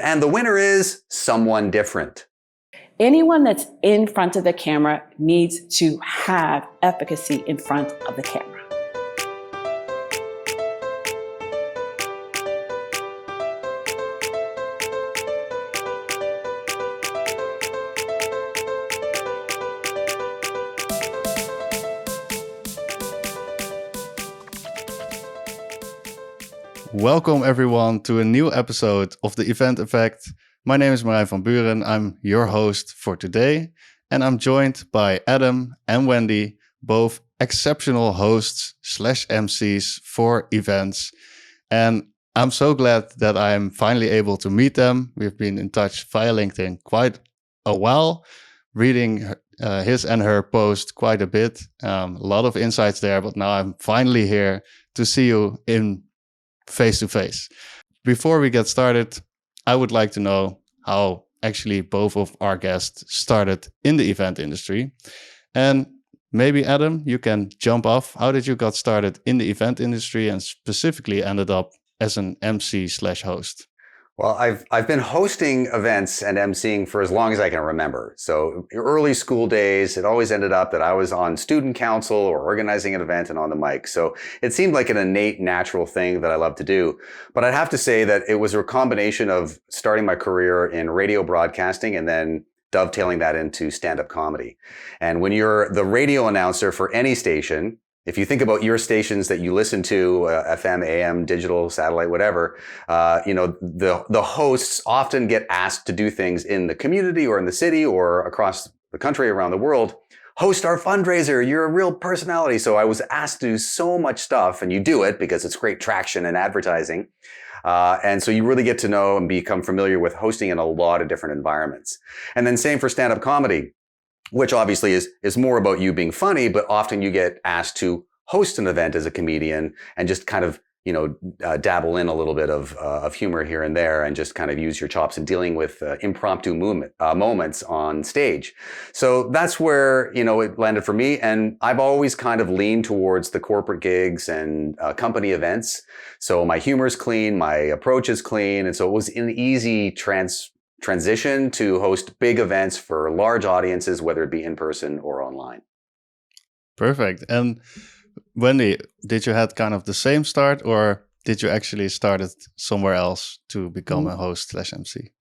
and the winner is someone different. Anyone that's in front of the camera needs to have efficacy in front of the camera. Welcome everyone to a new episode of The Event Effect. My name is Marijn van Buren. I'm your host for today, and I'm joined by Adam and Wendee, both exceptional hosts / MCs for events. And I'm so glad that I'm finally able to meet them. We've been in touch via LinkedIn quite a while, reading his and her post quite a bit. A lot of insights there, but now I'm finally here to see you in face-to-face. Before we get started, I would like to know how actually both of our guests started in the event industry. And maybe Adam, you can jump off. How did you got started in the event industry and specifically ended up as an MC / host? Well, I've been hosting events and emceeing for as long as I can remember. So early school days, it always ended up that I was on student council or organizing an event and on the mic. So it seemed like an innate, natural thing that I love to do. But I'd have to say that it was a combination of starting my career in radio broadcasting and then dovetailing that into stand-up comedy. And when you're the radio announcer for any station, if you think about your stations that you listen to, FM, AM, digital, satellite, whatever, the hosts often get asked to do things in the community or in the city or across the country, around the world. Host our fundraiser. You're a real personality. So I was asked to do so much stuff, and you do it because it's great traction in advertising. And so you really get to know and become familiar with hosting in a lot of different environments. And then same for stand-up comedy, which obviously is more about you being funny, but often you get asked to host an event as a comedian and just kind of, dabble in a little bit of humor here and there and just kind of use your chops in dealing with impromptu moments on stage. So that's where, it landed for me. And I've always kind of leaned towards the corporate gigs and company events. So my humor's clean, my approach is clean. And so it was an easy transition to host big events for large audiences, whether it be in person or online. Perfect. And Wendee, did you have kind of the same start, or did you actually start it somewhere else to become a host / MC?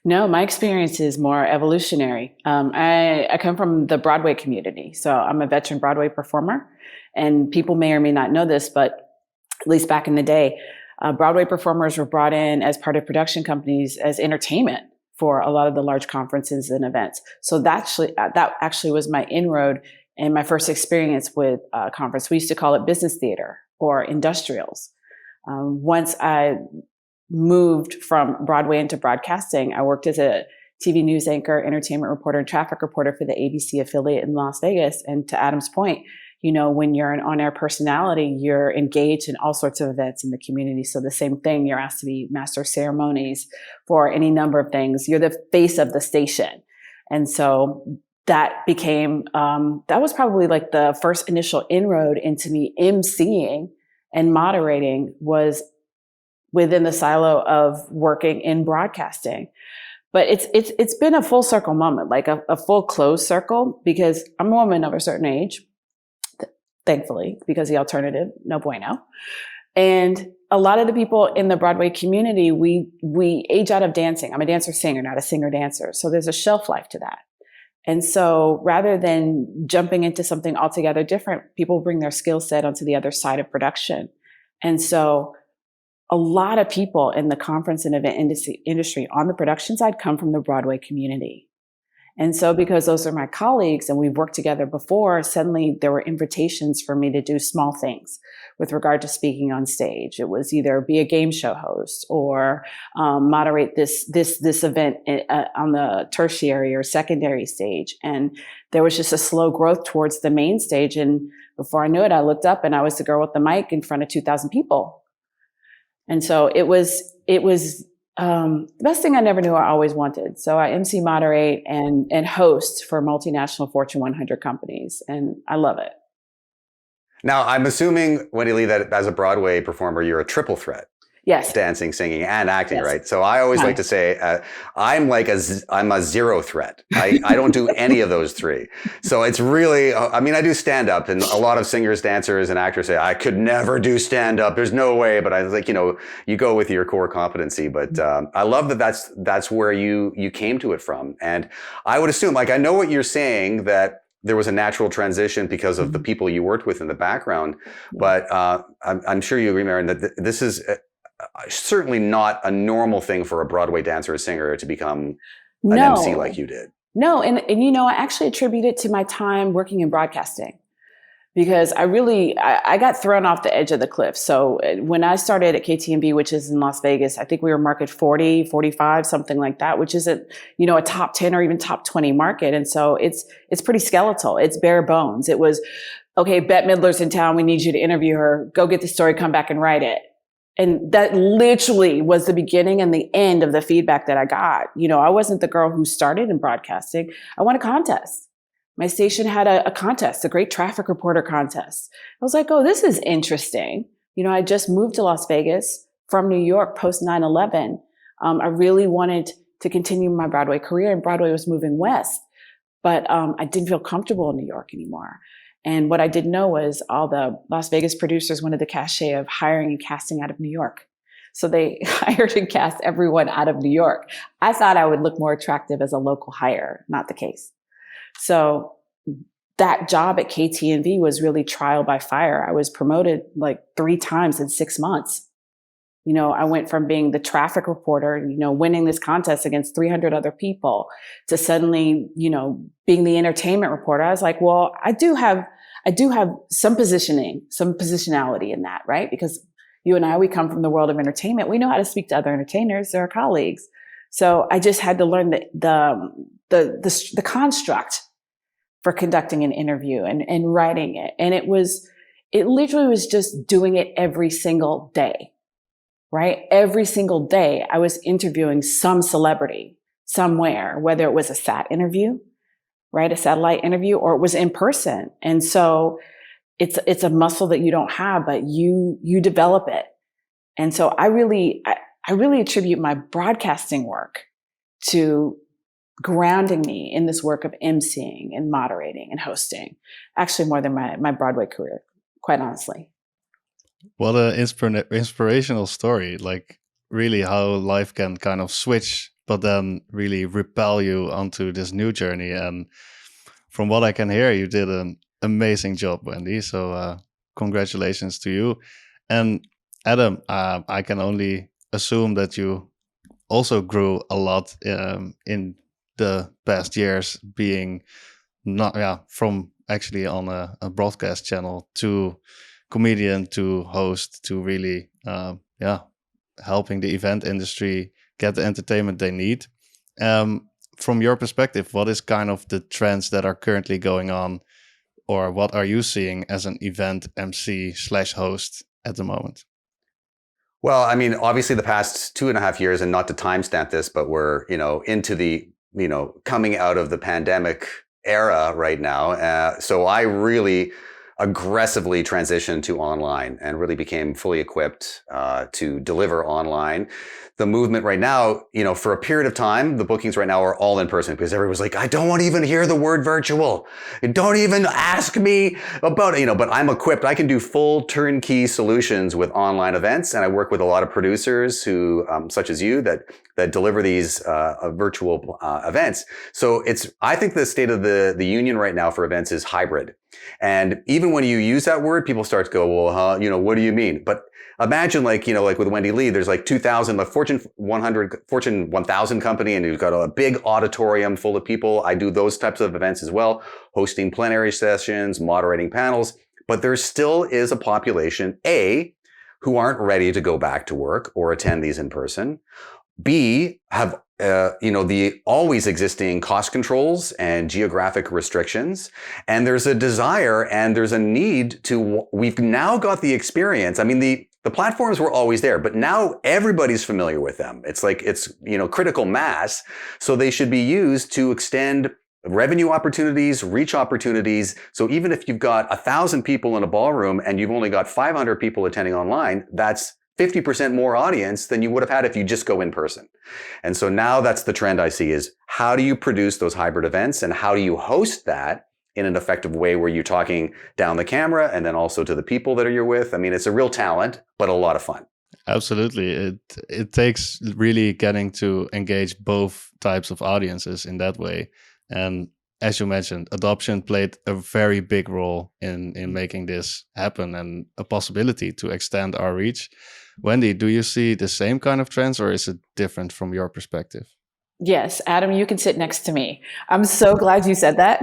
No, my experience is more evolutionary. I come from the Broadway community, so I'm a veteran Broadway performer, and people may or may not know this, but at least back in the day, Broadway performers were brought in as part of production companies as entertainment for a lot of the large conferences and events. So that actually was my inroad and my first experience with conference. We used to call it business theater or industrials. Once I moved from Broadway into broadcasting, I worked as a TV news anchor, entertainment reporter, and traffic reporter for the ABC affiliate in Las Vegas. And to Adam's point, when you're an on-air personality, you're engaged in all sorts of events in the community. So the same thing, you're asked to be master of ceremonies for any number of things. You're the face of the station. And so that became, that was probably like the first initial inroad into me emceeing and moderating was within the silo of working in broadcasting. But it's been a full circle moment, like a full closed circle, because I'm a woman of a certain age, thankfully, because the alternative, no bueno. And a lot of the people in the Broadway community, we age out of dancing. I'm a dancer-singer, not a singer-dancer. So there's a shelf life to that. And so rather than jumping into something altogether different, people bring their skill set onto the other side of production. And so a lot of people in the conference and event industry on the production side come from the Broadway community. And so because those are my colleagues and we've worked together before, suddenly there were invitations for me to do small things with regard to speaking on stage. It was either be a game show host or moderate this event on the tertiary or secondary stage. And there was just a slow growth towards the main stage. And before I knew it, I looked up and I was the girl with the mic in front of 2,000 people. And so it was the best thing I never knew I always wanted. So I MC, moderate, and host for multinational Fortune 100 companies, and I love it. Now, I'm assuming, Wendee Lee, that as a Broadway performer, you're a triple threat. Yes. dancing, singing, and acting, Yes. right? So I always like to say, I'm a zero threat. I don't do any of those three. So it's really, I mean, I do stand up, and a lot of singers, dancers, and actors say, I could never do stand up. There's no way. But I was like, you go with your core competency. But I love that that's where you came to it from. And I would assume, like, I know what you're saying, that there was a natural transition because of the people you worked with in the background. But I'm sure you agree, Marion, that this is certainly not a normal thing for a Broadway dancer or singer to become an MC like you did. No, and I actually attribute it to my time working in broadcasting, because I got thrown off the edge of the cliff. So when I started at KTNB, which is in Las Vegas, I think we were market 40, 45, something like that, which isn't, a top 10 or even top 20 market. And so it's pretty skeletal. It's bare bones. It was, okay, Bette Midler's in town. We need you to interview her. Go get the story, come back and write it. And that literally was the beginning and the end of the feedback that I got. I wasn't the girl who started in broadcasting. I won a contest. My station had a contest, a great traffic reporter contest. I was like, oh, this is interesting. I just moved to Las Vegas from New York post 9/11. I really wanted to continue my Broadway career, and Broadway was moving west. But I didn't feel comfortable in New York anymore. And what I didn't know was all the Las Vegas producers wanted the cachet of hiring and casting out of New York. So they hired and cast everyone out of New York. I thought I would look more attractive as a local hire, not the case. So that job at KTNV was really trial by fire. I was promoted like 3 times in 6 months. I went from being the traffic reporter, winning this contest against 300 other people, to suddenly, being the entertainment reporter. I was like, well, I do have some positioning, some positionality in that, right? Because you and I, we come from the world of entertainment. We know how to speak to other entertainers. They're our colleagues. So I just had to learn the construct for conducting an interview and writing it. And it literally was just doing it every single day, right? Every single day I was interviewing some celebrity somewhere, whether it was a sat interview, right? A satellite interview, or it was in person. And so it's a muscle that you don't have, but you develop it. And so I really attribute my broadcasting work to grounding me in this work of emceeing and moderating and hosting, actually more than my Broadway career, quite honestly. What an inspirational story. Like, really how life can kind of switch, but then really repel you onto this new journey. And from what I can hear, you did an amazing job, Wendee. So congratulations to you. And Adam, I can only assume that you also grew a lot in the past years, being from actually on a broadcast channel to comedian to host to really helping the event industry get the entertainment they need. From your perspective, what is kind of the trends that are currently going on, or what are you seeing as an event MC / host at the moment? Well, I mean, obviously the past 2.5 years, and not to timestamp this, but we're, into the, coming out of the pandemic era right now. So I really aggressively transitioned to online and really became fully equipped to deliver online. The movement right now, for a period of time, the bookings right now are all in person, because everyone's like, I don't want to even hear the word virtual. Don't even ask me about it, but I'm equipped. I can do full turnkey solutions with online events. And I work with a lot of producers who, such as you, that deliver these virtual events. So I think the state of the union right now for events is hybrid. And even when you use that word, people start to go, well, what do you mean? But imagine like with Wendee Lee, there's like 2,000, the Fortune 100, Fortune 1000 company, and you've got a big auditorium full of people. I do those types of events as well, hosting plenary sessions, moderating panels. But there still is a population, A, who aren't ready to go back to work or attend these in person. B, have the always existing cost controls and geographic restrictions. And there's a desire and there's a need we've now got the experience. I mean, the platforms were always there, but now everybody's familiar with them. It's like, critical mass. So they should be used to extend revenue opportunities, reach opportunities. So even if you've got 1,000 people in a ballroom and you've only got 500 people attending online, that's 50% more audience than you would have had if you just go in person. And so now that's the trend I see is how do you produce those hybrid events and how do you host that in an effective way where you're talking down the camera and then also to the people that you're with. I mean, it's a real talent, but a lot of fun. Absolutely. It takes really getting to engage both types of audiences in that way. And as you mentioned, adoption played a very big role in making this happen and a possibility to extend our reach. Wendee, do you see the same kind of trends or is it different from your perspective? Yes, Adam, you can sit next to me. I'm so glad you said that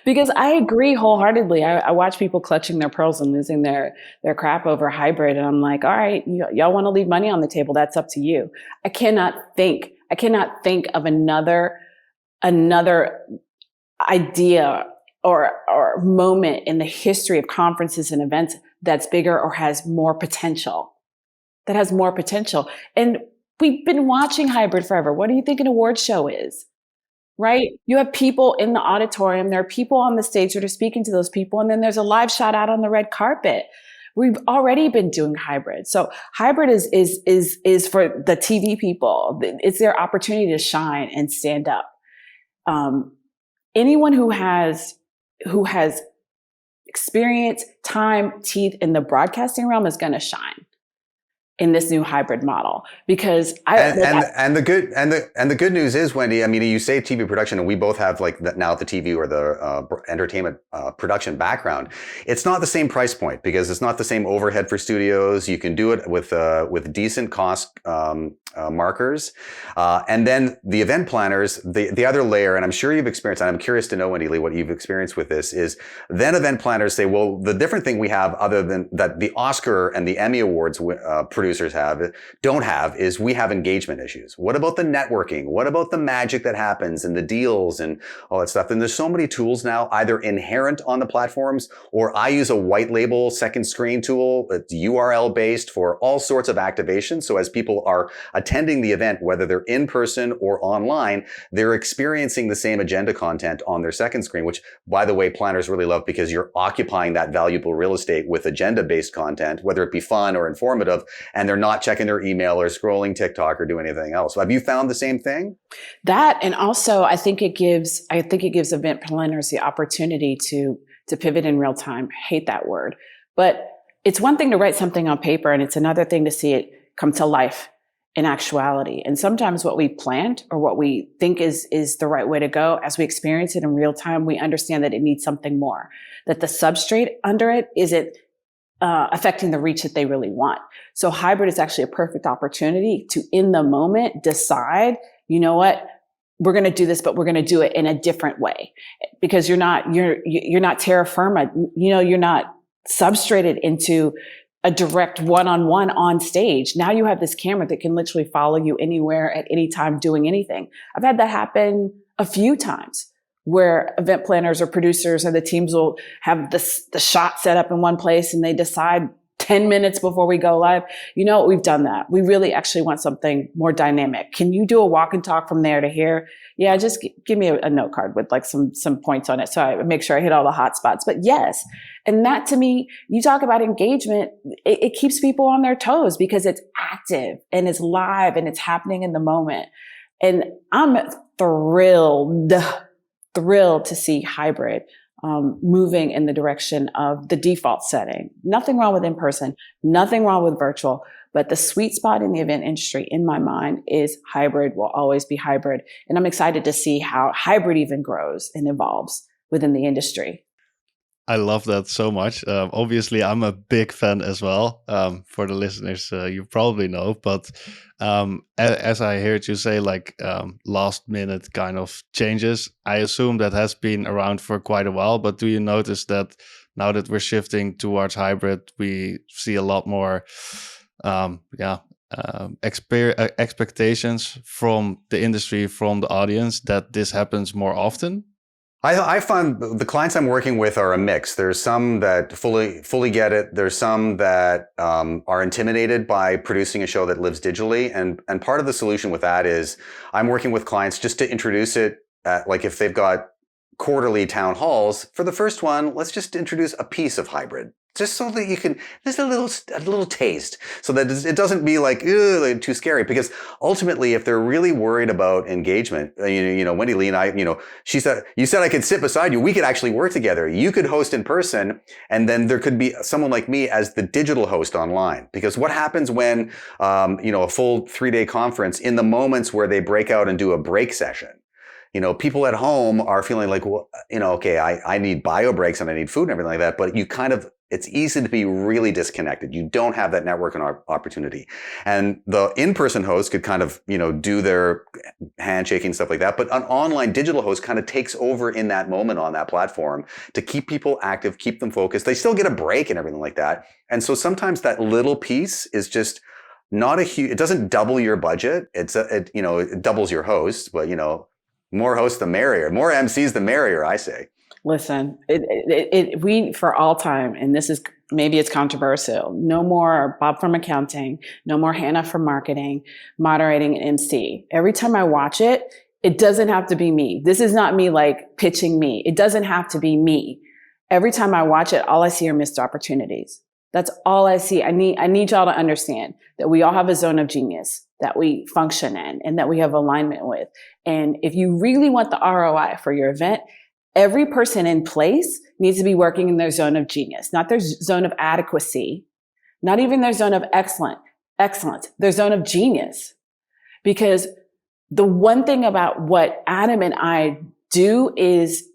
because I agree wholeheartedly. I watch people clutching their pearls and losing their crap over hybrid. And I'm like, all right, y'all want to leave money on the table. That's up to you. I cannot think of another idea or moment in the history of conferences and events that's bigger or has more potential. And we've been watching hybrid forever. What do you think an award show is? Right? You have people in the auditorium. There are people on the stage that are speaking to those people. And then there's a live shot out on the red carpet. We've already been doing hybrid. So hybrid is for the TV people. It's their opportunity to shine and stand up. Anyone who has experience, time, teeth in the broadcasting realm is going to shine in this new hybrid model because the good news is, Wendee, I mean, you say TV production and we both have like now the TV or the entertainment production background. It's not the same price point because it's not the same overhead for studios. You can do it with decent cost markers. And then the event planners, the other layer, and I'm sure you've experienced, and I'm curious to know, Wendee Lee, what you've experienced with this is then event planners say, well, the different thing we have other than that the Oscar and the Emmy Awards producers don't have is we have engagement issues. What about the networking? What about the magic that happens and the deals and all that stuff? And there's so many tools now, either inherent on the platforms or I use a white label second screen tool that's URL based for all sorts of activations. So as people are attending the event, whether they're in person or online, they're experiencing the same agenda content on their second screen, which by the way, planners really love because you're occupying that valuable real estate with agenda based content, whether it be fun or informative. And they're not checking their email or scrolling TikTok or doing anything else. So have you found the same thing? That, and also I think it gives event planners the opportunity to pivot in real time. I hate that word, but it's one thing to write something on paper and it's another thing to see it come to life in actuality. And sometimes what we planned or what we think is the right way to go, as we experience it in real time, we understand that it needs something more, that the substrate under it isn't affecting the reach that they really want. So hybrid is actually a perfect opportunity to, in the moment, decide, you know what, we're going to do this, but we're going to do it in a different way because you're not terra firma, you're not substrated into a direct one-on-one on stage. Now you have this camera that can literally follow you anywhere at any time doing anything. I've had that happen a few times where event planners or producers and the teams will have the shot set up in one place and they decide 10 minutes before we go live, we've done that. We really actually want something more dynamic. Can you do a walk and talk from there to here? Yeah, just give me a note card with like some points on it so I make sure I hit all the hot spots. But yes, and that to me, you talk about engagement, it keeps people on their toes because it's active and it's live and it's happening in the moment. And I'm thrilled to see hybrid moving in the direction of the default setting. Nothing wrong with in-person, nothing wrong with virtual, but the sweet spot in the event industry, in my mind, is hybrid, will always be hybrid. And I'm excited to see how hybrid even grows and evolves within the industry. I love that so much. Obviously, I'm a big fan as well. For the listeners, you probably know, but as I heard you say, like last minute kind of changes, I assume that has been around for quite a while. But do you notice that now that we're shifting towards hybrid, we see a lot more, expectations from the industry, from the audience, that this happens more often? I find the clients I'm working with are a mix. There's some that fully get it. There's some that are intimidated by producing a show that lives digitally. And part of the solution with that is I'm working with clients just to introduce it, like if they've got quarterly town halls, for the first one, let's just introduce a piece of hybrid. just so that you can, just a little taste, so that it doesn't be like, ugh, like too scary. Because ultimately, if they're really worried about engagement, Wendee Lee and I, she said, you said I could sit beside you. We could actually work together. You could host in person, and then there could be someone like me as the digital host online. Because what happens when, a full 3-day conference, in the moments where they break out and do a break session? People at home are feeling like, well, okay, I need bio breaks and I need food and everything like that. But it's easy to be really disconnected. You don't have that networking opportunity. And the in-person host could kind of, do their handshaking, stuff like that. But an online digital host kind of takes over in that moment on that platform to keep people active, keep them focused. They still get a break and everything like that. And so sometimes that little piece is just not a huge, it doesn't double your budget. It doubles your host, but more hosts the merrier, more MCs the merrier, I say. Listen, we for all time, and this is, maybe it's controversial, no more Bob from accounting, no more Hannah from marketing, moderating an MC. Every time I watch it, it doesn't have to be me. This is not me like pitching me. It doesn't have to be me. Every time I watch it, all I see are missed opportunities. That's all I see. I need y'all to understand that we all have a zone of genius that we function in and that we have alignment with. And if you really want the ROI for your event, every person in place needs to be working in their zone of genius, not their zone of adequacy, not even their zone of excellence, their zone of genius. Because the one thing about what Adam and I do is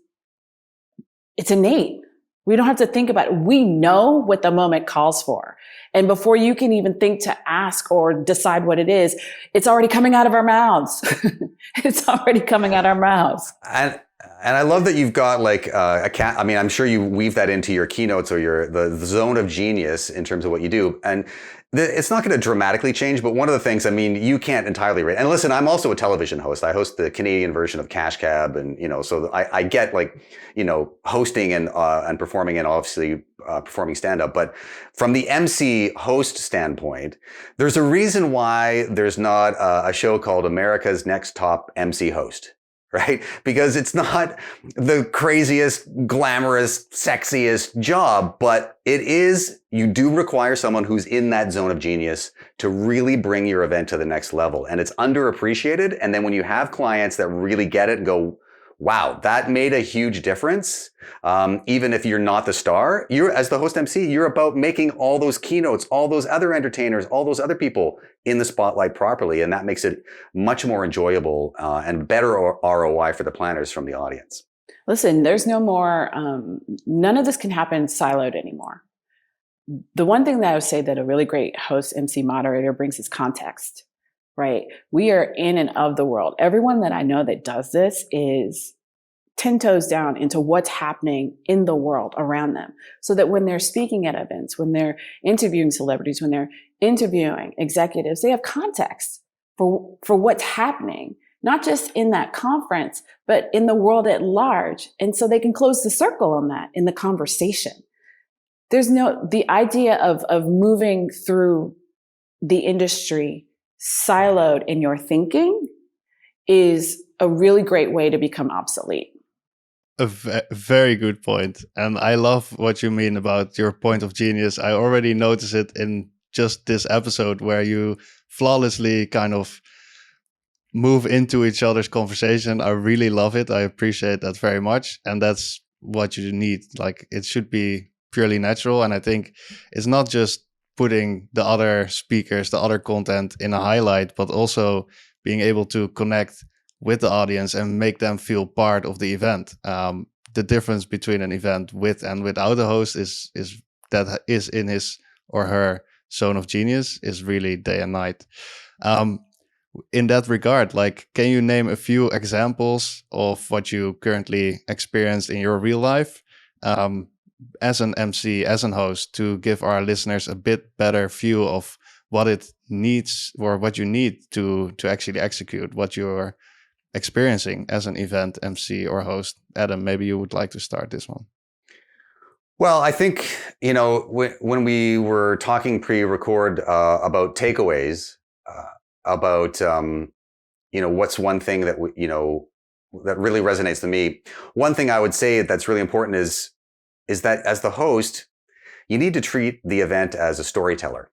it's innate. We don't have to think about it. We know what the moment calls for. And before you can even think to ask or decide what it is, it's already coming out of our mouths. It's already coming out of our mouths. And I love that you've got like I'm sure you weave that into your keynotes or the zone of genius in terms of what you do. And it's not going to dramatically change, but one of the things, you can't entirely rate. And listen, I'm also a television host. I host the Canadian version of Cash Cab, and so I get like hosting and performing, and obviously performing stand up. But from the MC host standpoint, there's a reason why there's not a show called America's Next Top MC Host. Right? Because it's not the craziest, glamorous, sexiest job, but you do require someone who's in that zone of genius to really bring your event to the next level. And it's underappreciated. And then when you have clients that really get it and go, wow, that made a huge difference. Even if you're not the star, as the host MC, you're about making all those keynotes, all those other entertainers, all those other people in the spotlight properly. And that makes it much more enjoyable and better ROI for the planners from the audience. Listen, there's no more, none of this can happen siloed anymore. The one thing that I would say that a really great host, MC, moderator brings is context. Right? We are in and of the world. Everyone that I know that does this is 10 toes down into what's happening in the world around them. So that when they're speaking at events, when they're interviewing celebrities, when they're interviewing executives, they have context for what's happening, not just in that conference, but in the world at large. And so they can close the circle on that in the conversation. There's the idea of moving through the industry siloed in your thinking is a really great way to become obsolete. A very good point. And I love what you mean about your point of genius. I already noticed it in just this episode where you flawlessly kind of move into each other's conversation. I really love it. I appreciate that very much. And that's what you need. Like, it should be purely natural. And I think it's not just putting the other speakers, the other content in a highlight, but also being able to connect with the audience and make them feel part of the event. The difference between an event with and without a host is in his or her zone of genius is really day and night. In that regard, like, can you name a few examples of what you currently experienced in your real life? As an MC, as an host, to give our listeners a bit better view of what it needs or what you need to actually execute what you're experiencing as an event MC or host. Adam, maybe you would like to start this one. Well, I think, when we were talking pre-record about takeaways, about, what's one thing that, that really resonates to me. One thing I would say that's really important is that as the host, you need to treat the event as a storyteller.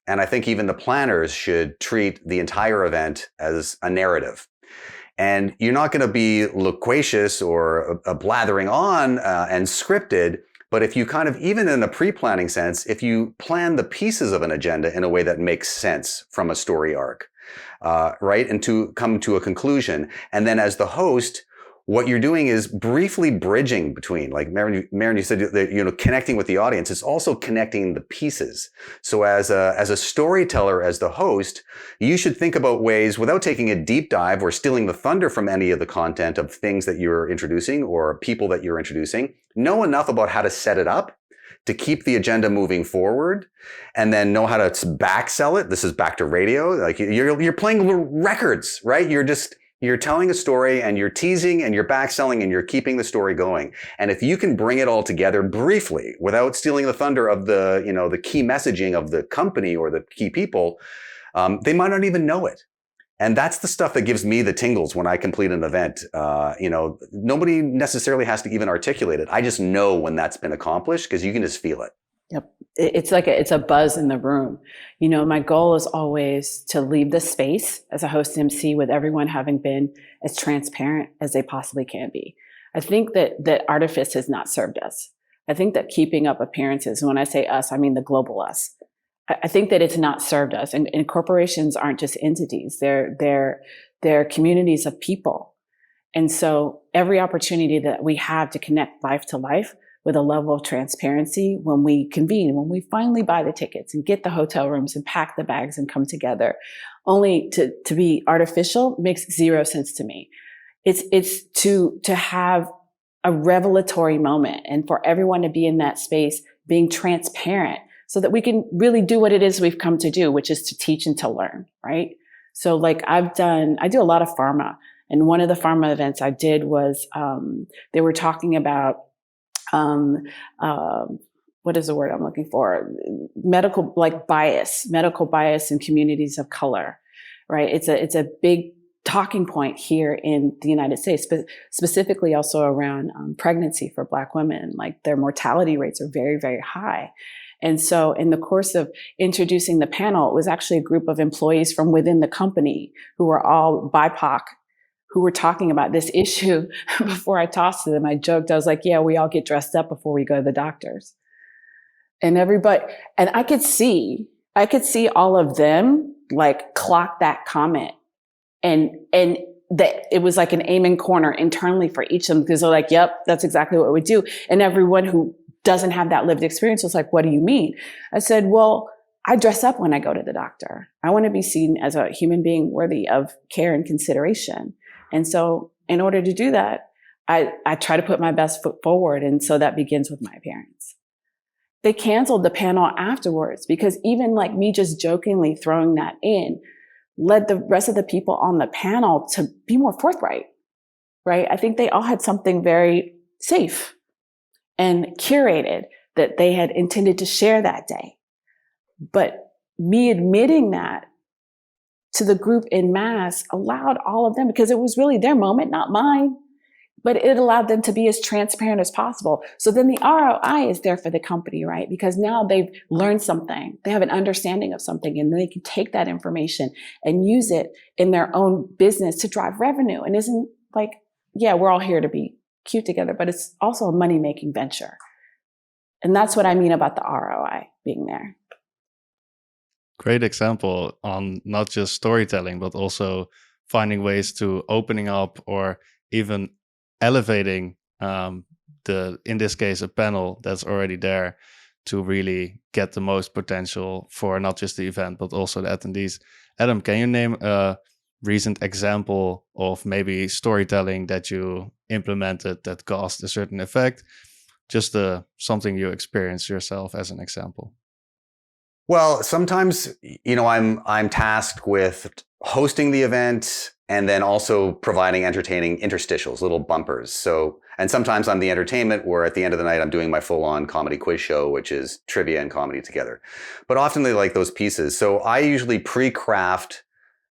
And I think even the planners should treat the entire event as a narrative. And you're not going to be loquacious or blathering on and scripted, but if you kind of, even in a pre-planning sense, if you plan the pieces of an agenda in a way that makes sense from a story arc, right, and to come to a conclusion, and then as the host, what you're doing is briefly bridging between, like Maren, you said that, connecting with the audience. It's also connecting the pieces. So as a storyteller, as the host, you should think about ways, without taking a deep dive or stealing the thunder from any of the content of things that you're introducing or people that you're introducing, know enough about how to set it up to keep the agenda moving forward, and then know how to back sell it. This is back to radio. Like you're playing records, right? You're telling a story and you're teasing and you're backselling and you're keeping the story going. And if you can bring it all together briefly without stealing the thunder of the key messaging of the company or the key people, they might not even know it. And that's the stuff that gives me the tingles when I complete an event. Nobody necessarily has to even articulate it. I just know when that's been accomplished because you can just feel it. Yep. It's like it's a buzz in the room. My goal is always to leave the space as a host MC with everyone having been as transparent as they possibly can be. I think that artifice has not served us. I think that keeping up appearances, and when I say us, I mean the global us. I think that it's not served us. And corporations aren't just entities. They're communities of people. And so every opportunity that we have to connect life to life with a level of transparency when we convene, when we finally buy the tickets and get the hotel rooms and pack the bags and come together, only to be artificial makes zero sense to me. It's to have a revelatory moment and for everyone to be in that space being transparent so that we can really do what it is we've come to do, which is to teach and to learn, right? So like I do a lot of pharma, and one of the pharma events I did was they were talking about what is the word I'm looking for? Medical bias in communities of color, right? It's a big talking point here in the United States, but specifically also around pregnancy for Black women. Like their mortality rates are very, very high. And so in the course of introducing the panel, it was actually a group of employees from within the company who were all BIPOC, who were talking about this issue. Before I tossed to them, I joked, I was like, yeah, we all get dressed up before we go to the doctors. And I could see all of them like clock that comment. And that it was like an aiming corner internally for each of them, because they're like, yep, that's exactly what we do. And everyone who doesn't have that lived experience was like, what do you mean? I said, well, I dress up when I go to the doctor. I want to be seen as a human being worthy of care and consideration. And so in order to do that, I try to put my best foot forward. And so that begins with my appearance. They canceled the panel afterwards because even like me just jokingly throwing that in led the rest of the people on the panel to be more forthright, right? I think they all had something very safe and curated that they had intended to share that day. But me admitting that to the group en masse allowed all of them, because it was really their moment, not mine, but it allowed them to be as transparent as possible. So then the ROI is there for the company, right? Because now they've learned something, they have an understanding of something, and they can take that information and use it in their own business to drive revenue. And isn't like, yeah, we're all here to be cute together, but it's also a money-making venture. And that's what I mean about the ROI being there. Great example on not just storytelling, but also finding ways to opening up or even elevating in this case, a panel that's already there to really get the most potential for not just the event, but also the attendees. Adam, can you name a recent example of maybe storytelling that you implemented that caused a certain effect? Just something you experienced yourself as an example. Well, sometimes, I'm tasked with hosting the event and then also providing entertaining interstitials, little bumpers. And sometimes I'm the entertainment where at the end of the night, I'm doing my full-on comedy quiz show, which is trivia and comedy together. But often they like those pieces. So I usually pre-craft,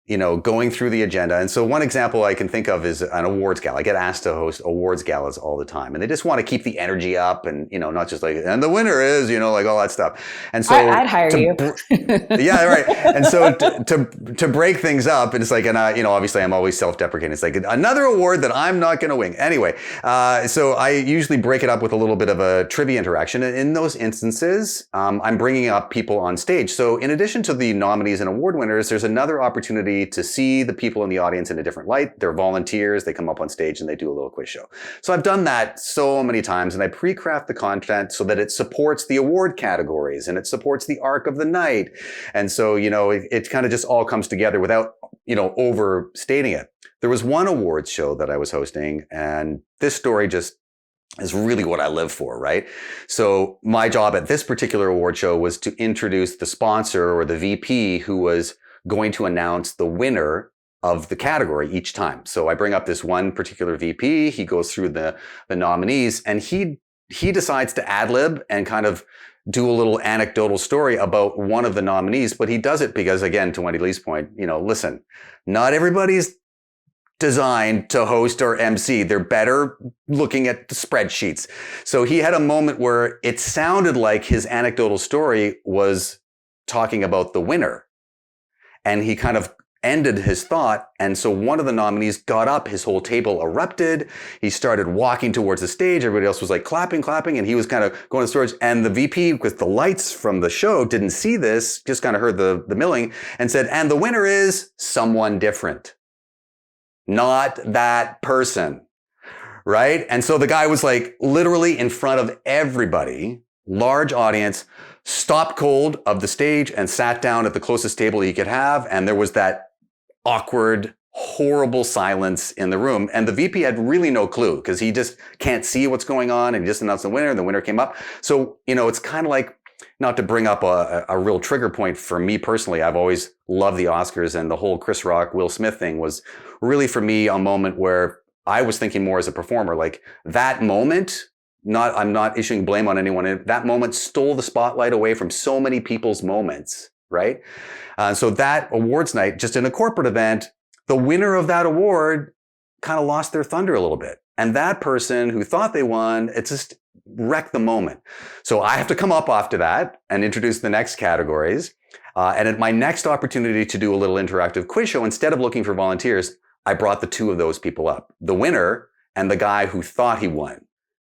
going through the agenda. And so one example I can think of is an awards gala. I get asked to host awards galas all the time, and they just want to keep the energy up and, not just like, and the winner is, like all that stuff. And so I'd hire you. Yeah, right. And so to break things up, and it's like, and obviously I'm always self-deprecating. It's like another award that I'm not going to win. Anyway, so I usually break it up with a little bit of a trivia interaction. And in those instances, I'm bringing up people on stage. So in addition to the nominees and award winners, there's another opportunity to see the people in the audience in a different light. They're volunteers. They come up on stage and they do a little quiz show. So I've done that so many times, and I pre-craft the content so that it supports the award categories and it supports the arc of the night. And so, it kind of just all comes together without, overstating it. There was one awards show that I was hosting, and this story just is really what I live for, right? So my job at this particular award show was to introduce the sponsor or the VP who was going to announce the winner of the category each time. So I bring up this one particular VP, he goes through the nominees, and he decides to ad-lib and kind of do a little anecdotal story about one of the nominees, but he does it because, again, to Wendee Lee's point, listen, not everybody's designed to host or MC. They're better looking at the spreadsheets. So he had a moment where it sounded like his anecdotal story was talking about the winner. And he kind of ended his thought. And so one of the nominees got up, his whole table erupted. He started walking towards the stage. Everybody else was like clapping. And he was kind of going to storage. And the VP, with the lights from the show, didn't see this, just kind of heard the milling and said, and the winner is someone different. Not that person. Right? And so the guy was like literally in front of everybody, large audience, stopped cold of the stage and sat down at the closest table he could have. And there was that awkward, horrible silence in the room. And the VP had really no clue because he just can't see what's going on. And he just announced the winner, and the winner came up. So, it's kind of like, not to bring up a real trigger point for me personally, I've always loved the Oscars, and the whole Chris Rock, Will Smith thing was really for me a moment where I was thinking more as a performer, like that moment, I'm not issuing blame on anyone. That moment stole the spotlight away from so many people's moments, right? So that awards night, just in a corporate event, the winner of that award kind of lost their thunder a little bit. And that person who thought they won, it just wrecked the moment. So I have to come up after that and introduce the next categories. And at my next opportunity to do a little interactive quiz show, instead of looking for volunteers, I brought the two of those people up, the winner and the guy who thought he won.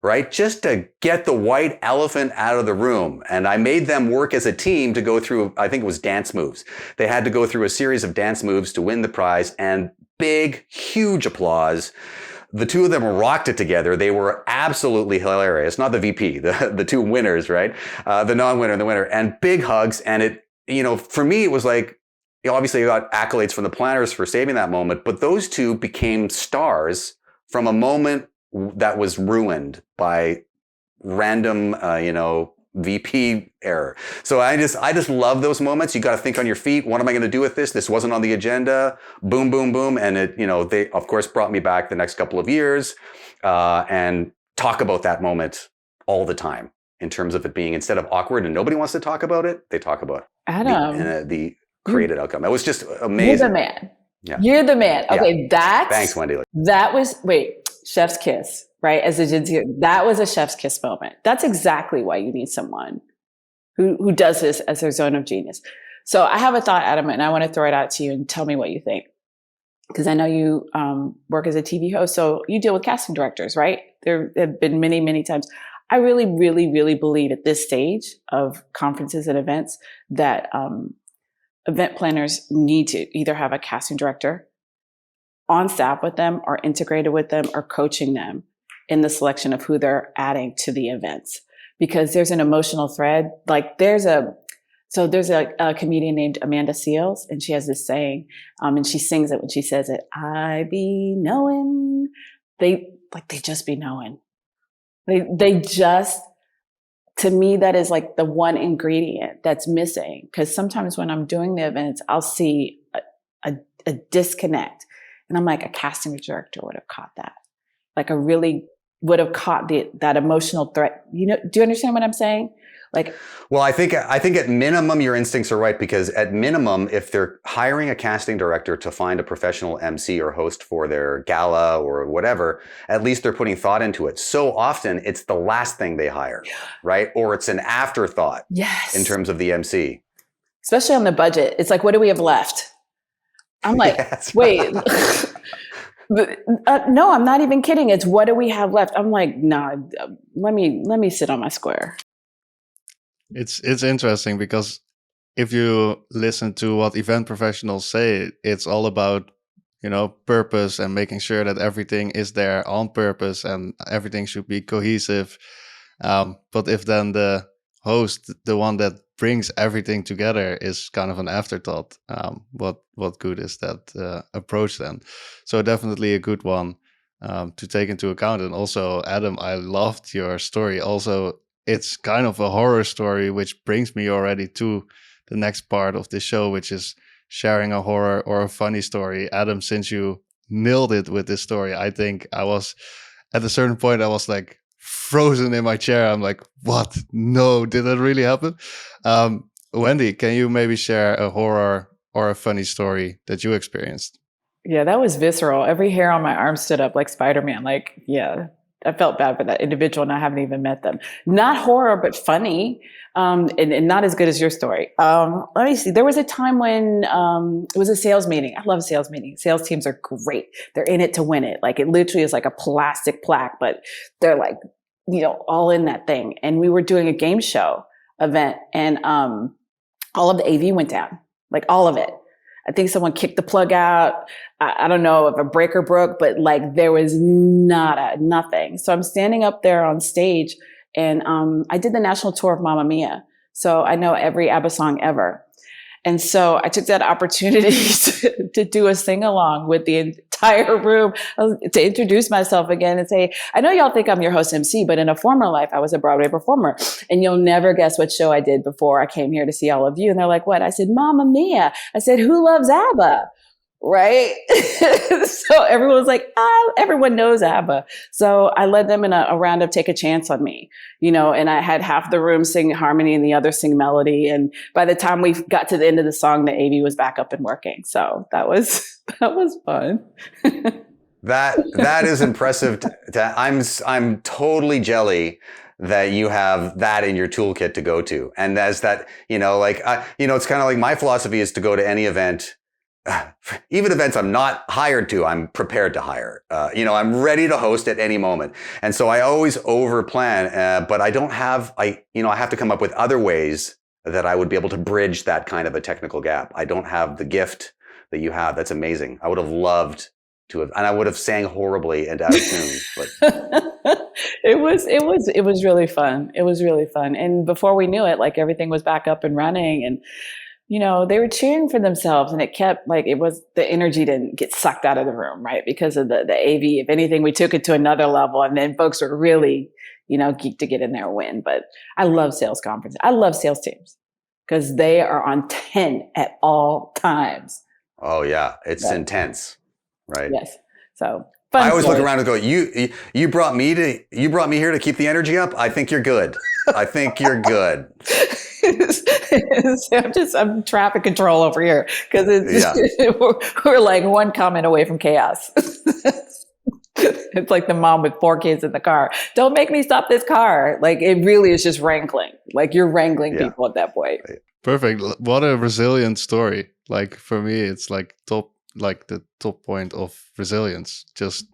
Right? Just to get the white elephant out of the room. And I made them work as a team to go through, I think it was dance moves. They had to go through a series of dance moves to win the prize, and big, huge applause. The two of them rocked it together. They were absolutely hilarious. Not the VP, the two winners, right? The non-winner and the winner, and big hugs. And it, for me, it was like, obviously I got accolades from the planners for saving that moment, but those two became stars from a moment that was ruined by random, VP error. So I just love those moments. You got to think on your feet. What am I going to do with this? This wasn't on the agenda. Boom, boom, boom. And it, they of course brought me back the next couple of years, and talk about that moment all the time in terms of it being, instead of awkward and nobody wants to talk about it, they talk about Adam, the created outcome. It was just amazing. You're the man. Yeah. You're the man. Okay. Yeah. Thanks, Wendee. That was, chef's kiss, right? As a Gen Z, that was a chef's kiss moment. That's exactly why you need someone who does this as their zone of genius. So I have a thought, Adam, and I want to throw it out to you and tell me what you think. Because I know you work as a TV host, so you deal with casting directors, right? There have been many, many times. I really, really, really believe at this stage of conferences and events that event planners need to either have a casting director on staff with them, or integrated with them, or coaching them in the selection of who they're adding to the events. Because there's an emotional thread. Like there's a comedian named Amanda Seales, and she has this saying, and she sings it when she says it, I be knowing. They just be knowing. They just, to me, that is like the one ingredient that's missing. Because sometimes when I'm doing the events, I'll see a disconnect. And I'm like, a casting director would have caught that. Like would have caught that emotional threat. Do you understand what I'm saying? Like, Well, I think at minimum your instincts are right, because at minimum, if they're hiring a casting director to find a professional MC or host for their gala or whatever, at least they're putting thought into it. So often it's the last thing they hire, right? Or it's an afterthought yes, in terms of the MC. especially on the budget. It's like, what do we have left? I'm like, Yes. wait, no, I'm not even kidding. It's what do we have left? I'm like, nah, let me sit on my square. It's interesting because if you listen to what event professionals say, it's all about, purpose and making sure that everything is there on purpose and everything should be cohesive. But if then the host, the one that brings everything together, is kind of an afterthought, what good is that approach then? So definitely a good one to take into account. And also, Adam, I loved your story. Also, it's kind of a horror story, which brings me already to the next part of the show, which is sharing a horror or a funny story. Adam, since you nailed it with this story, I think I was at a certain point, I was like frozen in my chair. I'm like, what? No, did that really happen? Wendee, can you maybe share a horror or a funny story that you experienced? Yeah, that was visceral. Every hair on my arm stood up like Spider-Man. Like, yeah, I felt bad for that individual, and I haven't even met them. Not horror, but funny, and not as good as your story. Let me see. There was a time when it was a sales meeting. I love sales meetings. Sales teams are great. They're in it to win it. Like, it literally is like a plastic plaque, but they're like, all in that thing. And we were doing a game show event, and all of the AV went down, like all of it. I think someone kicked the plug out. I don't know if a breaker broke, but like there was nothing. So I'm standing up there on stage, and I did the national tour of Mamma Mia. So I know every ABBA song ever. And so I took that opportunity to do a sing along with the entire room, to introduce myself again and say, I know y'all think I'm your host MC, but in a former life, I was a Broadway performer, and you'll never guess what show I did before I came here to see all of you. And they're like, what? I said, Mamma Mia. I said, who loves ABBA? Right? So everyone was like, everyone knows ABBA. So I led them in a round of Take a Chance on Me, and I had half the room sing harmony and the other sing melody. And by the time we got to the end of the song, the AV was back up and working. So that was fun. That is impressive. I'm totally jelly that you have that in your toolkit to go to. And as that, it's kind of like my philosophy is to go to any event. Even events I'm not hired to, I'm prepared to hire. I'm ready to host at any moment. And so I always over plan, but I don't have, I have to come up with other ways that I would be able to bridge that kind of a technical gap. I don't have the gift that you have. That's amazing. I would have loved to have, and I would have sang horribly and out of tune. But it was really fun. It was really fun. And before we knew it, like everything was back up and running, and they were cheering for themselves, and it kept the energy didn't get sucked out of the room, right? Because of the AV. If anything, we took it to another level, and then folks were really, geeked to get in there and win. But I love sales conferences. I love sales teams because they are on 10 at all times. Oh yeah. It's intense, right? Yes. So I always look around and go, you brought me here to keep the energy up. I think you're good. I think you're good. I'm traffic control over here because we're like one comment away from chaos. It's like the mom with 4 kids in the car. Don't make me stop this car. Like, it really is just wrangling. Like, you're wrangling people at that point. Perfect. What a resilient story. Like, for me, it's like the top point of resilience. Just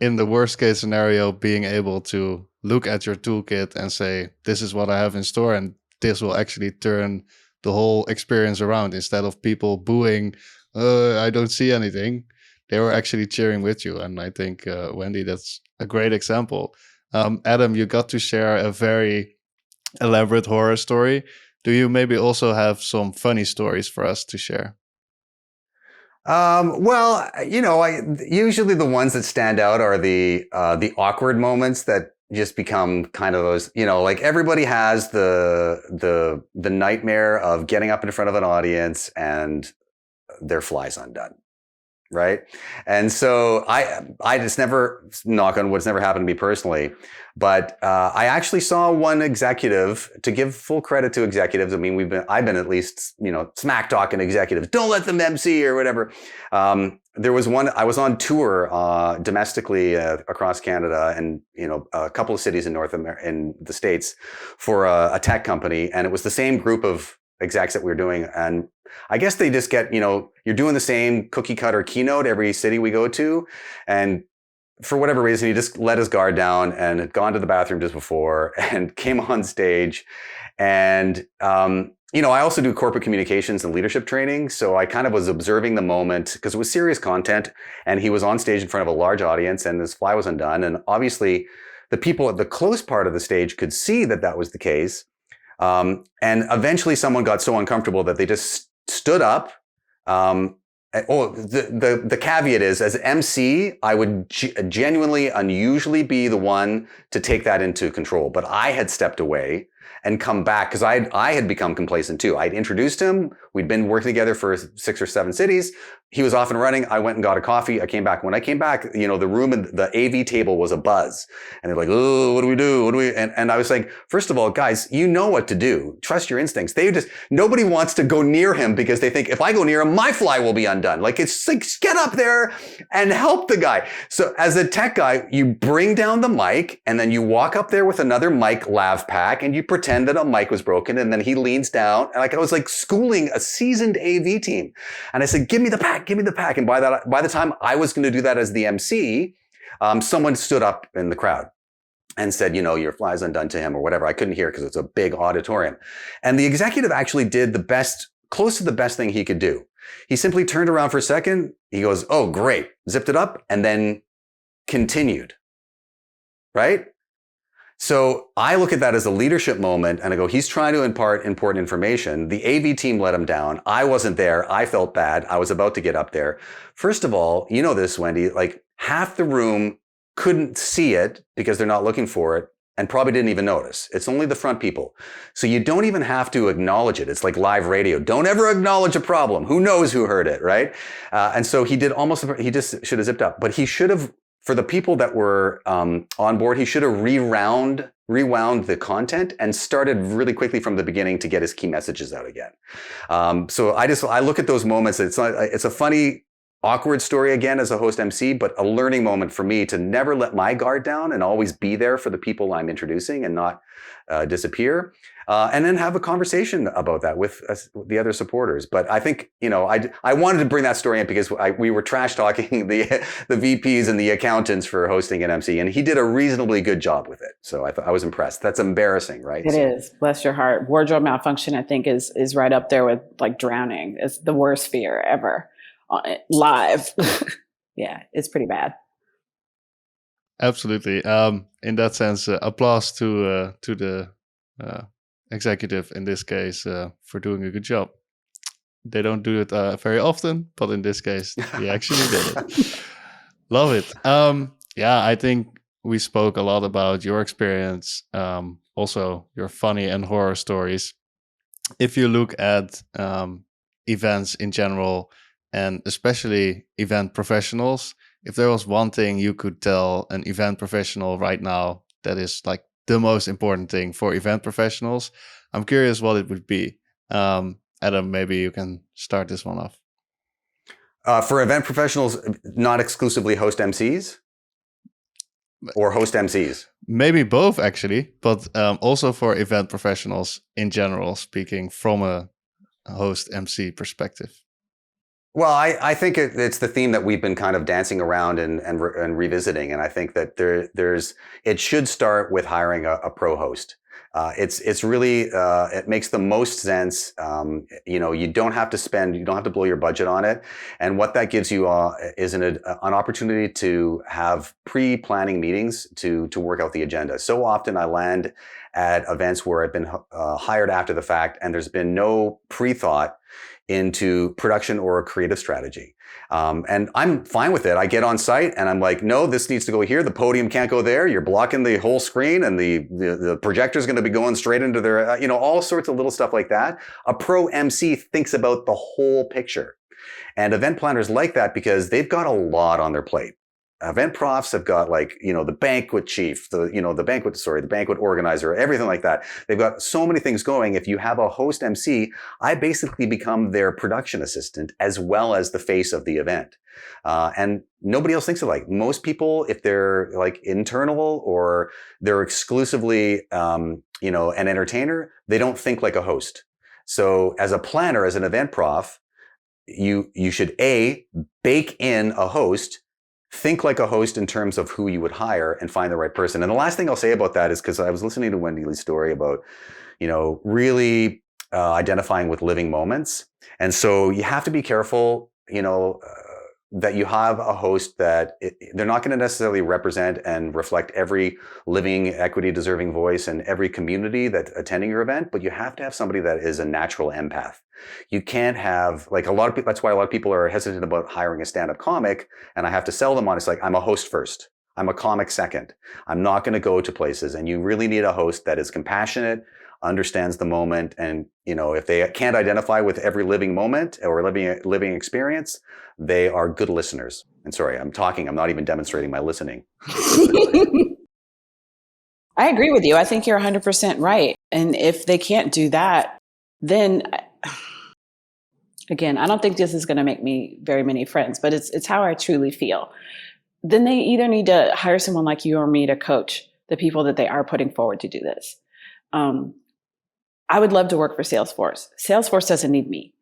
in the worst case scenario, being able to look at your toolkit and say, this is what I have in store, and this will actually turn the whole experience around. Instead of people booing, I don't see anything, they were actually cheering with you. And I think, Wendee, that's a great example. Adam, you got to share a very elaborate horror story. Do you maybe also have some funny stories for us to share? Well, usually the ones that stand out are the awkward moments that just become kind of those, like everybody has the nightmare of getting up in front of an audience and their fly's undone, right? And so I just never, knock on wood, it's never happened to me personally, but I actually saw one executive, to give full credit to executives. I mean, I've been at least, smack talking executives. Don't let them MC or whatever. There was one, I was on tour domestically across Canada and, a couple of cities in North America, in the States, for a tech company. And it was the same group of execs that we were doing. And I guess they just get, you're doing the same cookie cutter keynote every city we go to. And for whatever reason, he just let his guard down and had gone to the bathroom just before and came on stage. And, I also do corporate communications and leadership training. So I kind of was observing the moment because it was serious content and he was on stage in front of a large audience and his fly was undone. And obviously the people at the close part of the stage could see that that was the case. And eventually someone got so uncomfortable that they just stood up. The caveat is, as MC, I would genuinely, unusually be the one to take that into control. But I had stepped away and come back because I had become complacent too. I'd introduced him. We'd been working together for 6 or 7 cities. He was off and running. I went and got a coffee. I came back. When I came back, the room and the AV table was a buzz. And they're like, oh, what do we do? What do we? And I was like, first of all, guys, you know what to do. Trust your instincts. Nobody wants to go near him because they think if I go near him, my fly will be undone. Like, it's like, get up there and help the guy. So as a tech guy, you bring down the mic and then you walk up there with another mic lav pack and you pretend that a mic was broken. And then he leans down and I was like schooling a seasoned AV team. And I said, give me the pack. Give me the pack. And by the time I was going to do that as the MC, someone stood up in the crowd and said, your fly's undone to him or whatever. I couldn't hear because it's a big auditorium. And the executive actually did close to the best thing he could do. He simply turned around for a second. He goes, oh, great. Zipped it up and then continued. Right? So I look at that as a leadership moment and I go, he's trying to impart important information. The AV team let him down. I wasn't there. I felt bad. I was about to get up there. First of all, you know this, Wendee, like half the room couldn't see it because they're not looking for it and probably didn't even notice. It's only the front people. So you don't even have to acknowledge it. It's like live radio. Don't ever acknowledge a problem. Who knows who heard it, right? And so he just should have zipped up, but he should have, for the people that were on board, he should have rewound the content and started really quickly from the beginning to get his key messages out again. So I look at those moments. It's a funny, awkward story again as a host MC, but a learning moment for me to never let my guard down and always be there for the people I'm introducing and not disappear. And then have a conversation about that with the other supporters. But I think, I wanted to bring that story in because we were trash talking the VPs and the accountants for hosting an MC, and he did a reasonably good job with it. So I was impressed. That's embarrassing, right? It is. Bless your heart. Wardrobe malfunction, I think, is right up there with like drowning. It's the worst fear ever live. Yeah, it's pretty bad. Absolutely. In that sense, applause to the executive in this case for doing a good job. They don't do it very often, but in this case, he actually did it. Love it. I think we spoke a lot about your experience, also your funny and horror stories. If you look at events in general, and especially event professionals, if there was one thing you could tell an event professional right now that is like the most important thing for event professionals, I'm curious what it would be. Adam, maybe you can start this one off. For event professionals, not exclusively host MCs or host MCs? Maybe both, actually, but also for event professionals in general, speaking from a host MC perspective. Well, I think it's the theme that we've been kind of dancing around and revisiting, and I think that it should start with hiring a pro host. It's really it makes the most sense. You don't have to blow your budget on it, and what that gives you is an opportunity to have pre-planning meetings to work out the agenda. So often I land at events where I've been hired after the fact, and there's been no pre-thought into production or a creative strategy. And I'm fine with it. I get on site and I'm like, no, this needs to go here. The podium can't go there. You're blocking the whole screen, and the projector's going to be going straight into their, all sorts of little stuff like that. A pro MC thinks about the whole picture. And event planners like that because they've got a lot on their plate. Event profs have got the banquet chief, the banquet organizer, everything like that. They've got so many things going. If you have a host MC, I basically become their production assistant as well as the face of the event. And nobody else thinks alike. Most people, if they're like internal or they're exclusively, an entertainer, they don't think like a host. So as a planner, as an event prof, you should bake in a host. Think like a host in terms of who you would hire and find the right person. And the last thing I'll say about that is because I was listening to Wendee Lee's story about, really identifying with living moments. And so you have to be careful, that you have a host that they're not going to necessarily represent and reflect every living, equity deserving voice and every community that's attending your event, but you have to have somebody that is a natural empath. You can't have a lot of people. That's why a lot of people are hesitant about hiring a stand-up comic. And I have to sell them on, it's like, I'm a host first. I'm a comic second. I'm not going to go to places. And you really need a host that is compassionate, understands the moment. And, if they can't identify with every living moment or living experience, they are good listeners. And sorry, I'm talking. I'm not even demonstrating my listening. I agree with you. I think you're 100% right. And if they can't do that, then again, I don't think this is going to make me very many friends, but it's how I truly feel. Then they either need to hire someone like you or me to coach the people that they are putting forward to do this. I would love to work for Salesforce. Salesforce doesn't need me.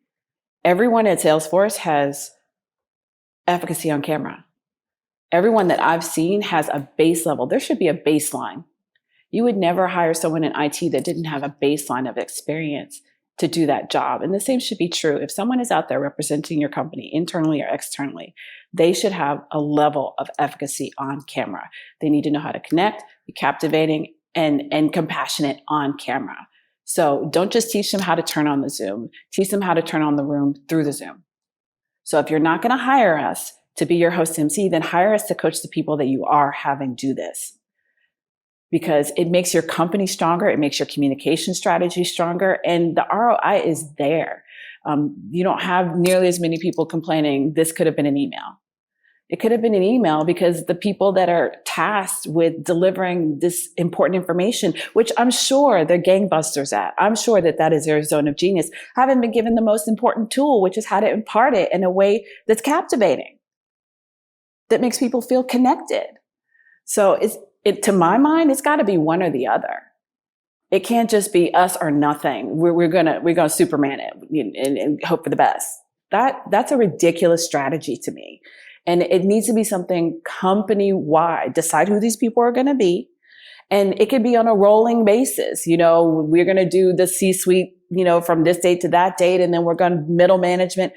Everyone at Salesforce has efficacy on camera. Everyone that I've seen has a base level. There should be a baseline. You would never hire someone in IT that didn't have a baseline of experience to do that job. And the same should be true. If someone is out there representing your company internally or externally, they should have a level of efficacy on camera. They need to know how to connect, be captivating, and compassionate on camera. So don't just teach them how to turn on the Zoom. Teach them how to turn on the room through the Zoom. So if you're not going to hire us to be your host MC, then hire us to coach the people that you are having do this. Because it makes your company stronger, it makes your communication strategy stronger, and the ROI is there. You don't have nearly as many people complaining, this could have been an email. It could have been an email because the people that are tasked with delivering this important information, which I'm sure they're gangbusters at, I'm sure that is their zone of genius, haven't been given the most important tool, which is how to impart it in a way that's captivating, that makes people feel connected. So to my mind, it's got to be one or the other. It can't just be us or nothing. We're gonna Superman it and hope for the best. That's a ridiculous strategy to me. And it needs to be something company-wide. Decide who these people are going to be. And it could be on a rolling basis. We're going to do the C-suite, from this date to that date. And then we're going to middle management.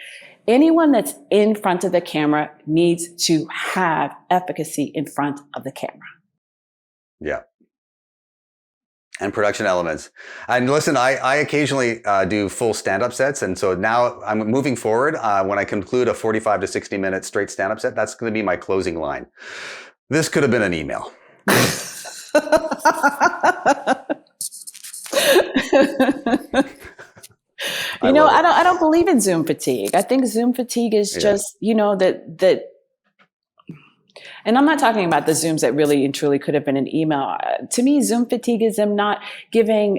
Anyone that's in front of the camera needs to have efficacy in front of the camera. Yeah. And production elements. And listen, I occasionally do full stand-up sets. And so now I'm moving forward. When I conclude a 45 to 60 minute straight stand-up set, that's going to be my closing line. This could have been an email. I don't believe in Zoom fatigue. I think Zoom fatigue is just, that. And I'm not talking about the Zooms that really and truly could have been an email. To me, Zoom fatigue is them not giving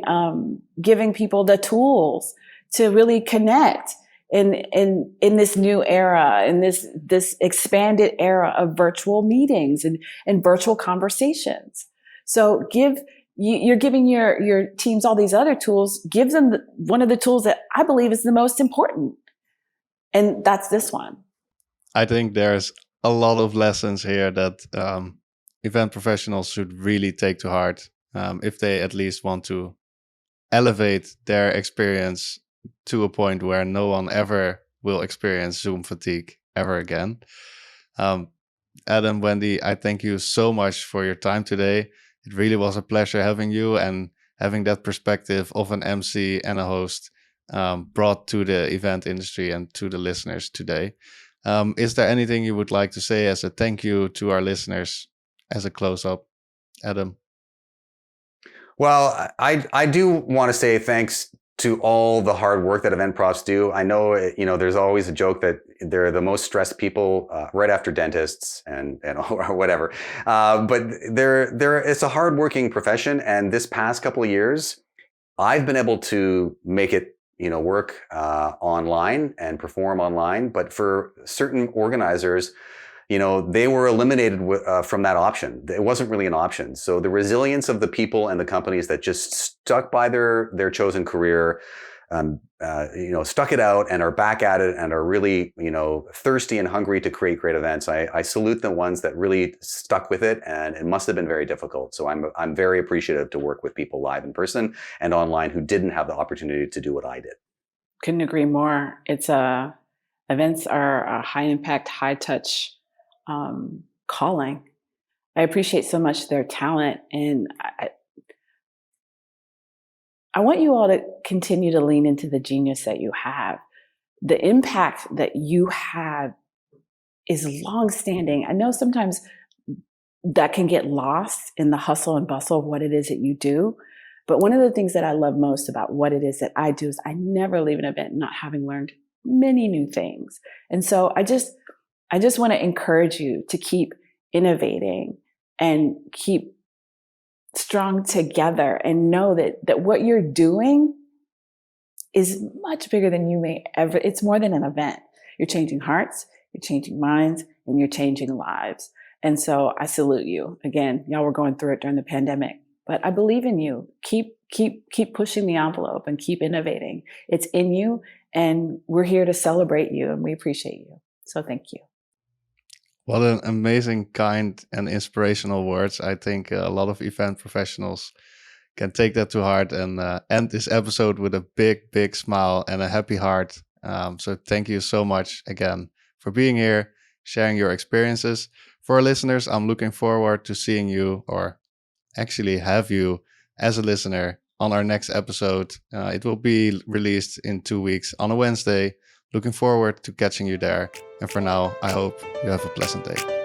people the tools to really connect in this new era, in this expanded era of virtual meetings and virtual conversations. So you're giving your teams all these other tools. Give them one of the tools that I believe is the most important, and that's this one. I think there's a lot of lessons here that event professionals should really take to heart if they at least want to elevate their experience to a point where no one ever will experience Zoom fatigue ever again. Adam, Wendee, I thank you so much for your time today. It really was a pleasure having you and having that perspective of an MC and a host brought to the event industry and to the listeners today. Is there anything you would like to say as a thank you to our listeners as a close-up, Adam? Well, I do want to say thanks to all the hard work that event profs do. I know, there's always a joke that they're the most stressed people right after dentists and or whatever. But it's a hardworking profession. And this past couple of years, I've been able to make it, work online and perform online. But for certain organizers, they were eliminated from that option. It wasn't really an option. So the resilience of the people and the companies that just stuck by their chosen career, stuck it out and are back at it and are really, thirsty and hungry to create great events. I salute the ones that really stuck with it, and it must have been very difficult. So I'm very appreciative to work with people live in person and online who didn't have the opportunity to do what I did. Couldn't agree more. Events are a high impact, high touch calling. I appreciate so much their talent, and I want you all to continue to lean into the genius that you have. The impact that you have is longstanding. I know sometimes that can get lost in the hustle and bustle of what it is that you do. But one of the things that I love most about what it is that I do is I never leave an event not having learned many new things. And so I just want to encourage you to keep innovating and keep strong together, and know that what you're doing is much bigger than you may ever. It's more than an event. You're changing hearts, you're changing minds, and you're changing lives. And so I salute you. Again, y'all were going through it during the pandemic, but I believe in you. Keep pushing the envelope and keep innovating. It's in you, and we're here to celebrate you, and we appreciate you. So thank you. What an amazing, kind, and inspirational words. I think a lot of event professionals can take that to heart and end this episode with a big, big smile and a happy heart. So thank you so much again for being here, sharing your experiences. For our listeners, I'm looking forward to seeing you, or actually have you as a listener, on our next episode. It will be released in 2 weeks on a Wednesday. Looking forward to catching you there. And for now, I hope you have a pleasant day.